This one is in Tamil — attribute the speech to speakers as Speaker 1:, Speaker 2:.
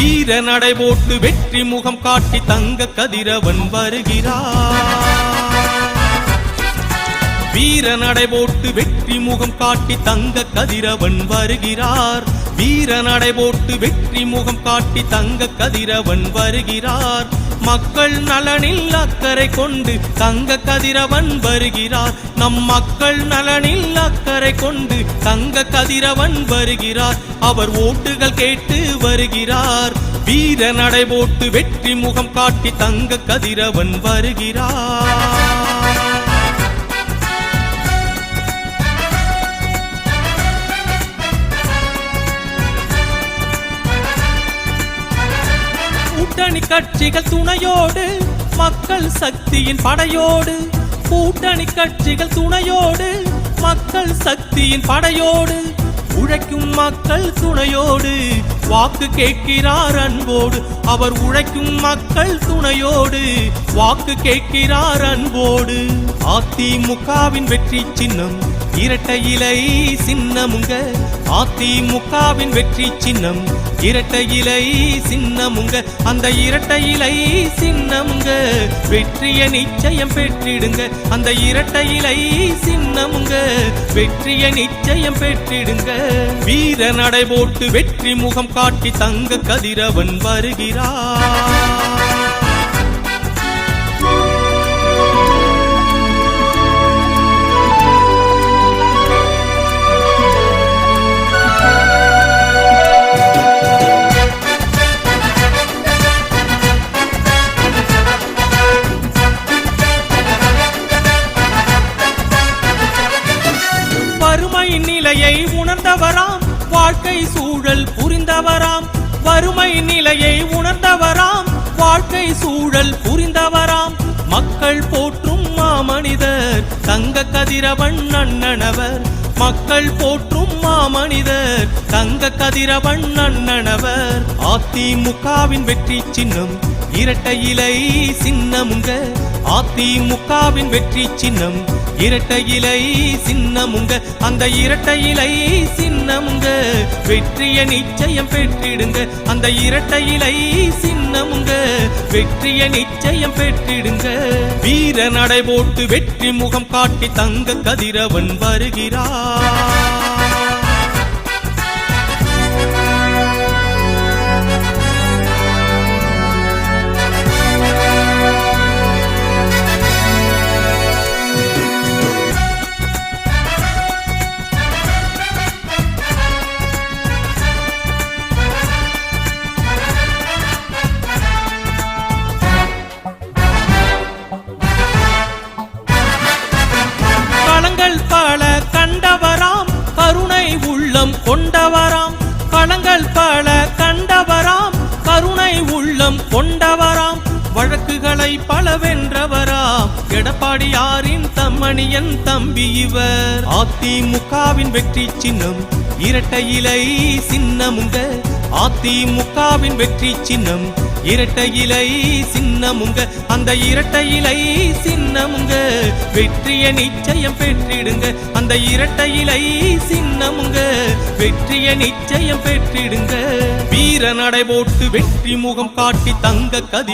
Speaker 1: வீர நடை போட்டு வெற்றி முகம் காட்டி தங்க கதிரவன் வருகிறார். வீர நடை போட்டு வெற்றி முகம் காட்டி தங்க கதிரவன் வருகிறார். வீர நடை போட்டு வெற்றி முகம் காட்டி தங்க கதிரவன் வருகிறார். மக்கள் நலனில் அக்கறை கொண்டு தங்க கதிரவன் வருகிறார். நம் மக்கள் நலனில் அக்கறை கொண்டு தங்க கதிரவன் வருகிறார். அவர் ஓட்டுகள் கேட்டு வருகிறார். வீர நடை போட்டு வெற்றி முகம் காட்டி தங்க கதிரவன் வருகிறார். கூட்டணி கட்சிகள் துணையோடு மக்கள் சக்தியின் படையோடு, கூட்டணி கட்சிகள் துணையோடு மக்கள் சக்தியின் படையோடு, உழைக்கும் மக்கள் துணையோடு வாக்கு கேட்கிறார் அன்போடு. அவர் உழைக்கும் மக்கள் துணையோடு வாக்கு கேட்கிறார் அன்போடு. அதிமுகவின் வெற்றி சின்னம் இரட்டை இலை சின்னமுங்க. அதிமுகவின் வெற்றி சின்னம் இரட்டை இலை சின்னமுங்க. அந்த இரட்டை இலை சின்னமுங்க வெற்றிய நிச்சயம் பெற்றிடுங்க. அந்த இரட்டை இலை சின்னமுங்க வெற்றிய நிச்சயம் பெற்றிடுங்க. வீர நடை போட்டு வெற்றி முகம் காட்டி தங்க கதிரவன் வருகிறார். வறுமை நிலையை உணர்ந்தவராம், வாழ்க்கை சூழல் புரிந்தவராம். வறுமை நிலையை உணர்ந்தவராம், வாழ்க்கை சூழல் புரிந்தவராம். மக்கள் போற்றும் மாமனிதர் தங்க கதிரவன் அண்ணனவர். மக்கள் போற்றும் மாமனிதர் தங்க கதிரவன் அண்ணனவர். அதிமுகவின் வெற்றி சின்னம் இரட்டை இலை சின்னமுங்க. அதிமுகவின் வெற்றி சின்னம் இரட்டை இலை சின்னமுங்க. அந்த இரட்டை இலை சின்னமுங்க வெற்றிய நிச்சயம் பெற்றிடுங்க. அந்த இரட்டை இலை சின்னமுங்க வெற்றிய நிச்சயம் பெற்றிடுங்க. வீர நடை போட்டு வெற்றி முகம் காட்டி தங்க கதிரவன் வருகிறார். பல கண்டவராம் கருணை உள்ளம் கொண்டவராம். களங்கள் பல கண்டவராம் கருணை உள்ளம் கொண்டவராம். வழக்குகளை பல வென்றவராம் எடப்பாடியாரின் தம்மணியன் தம்பி இவர். அதிமுகவின் வெற்றி சின்னம் இரட்டை இலை சின்னமுங்க. அதிமுகவின் வெற்றி சின்னம் இரட்டை இலை சின்னமுங்க. அந்த இரட்டை இலை சின்னமுங்க வெற்றிய நிச்சயம் பெற்றிடுங்க. அந்த இரட்டை இலை சின்னமுங்க வெற்றிய நிச்சயம் பெற்றிடுங்க. வீர நடை போட்டு வெற்றி முகம் காட்டி தங்க கதிர்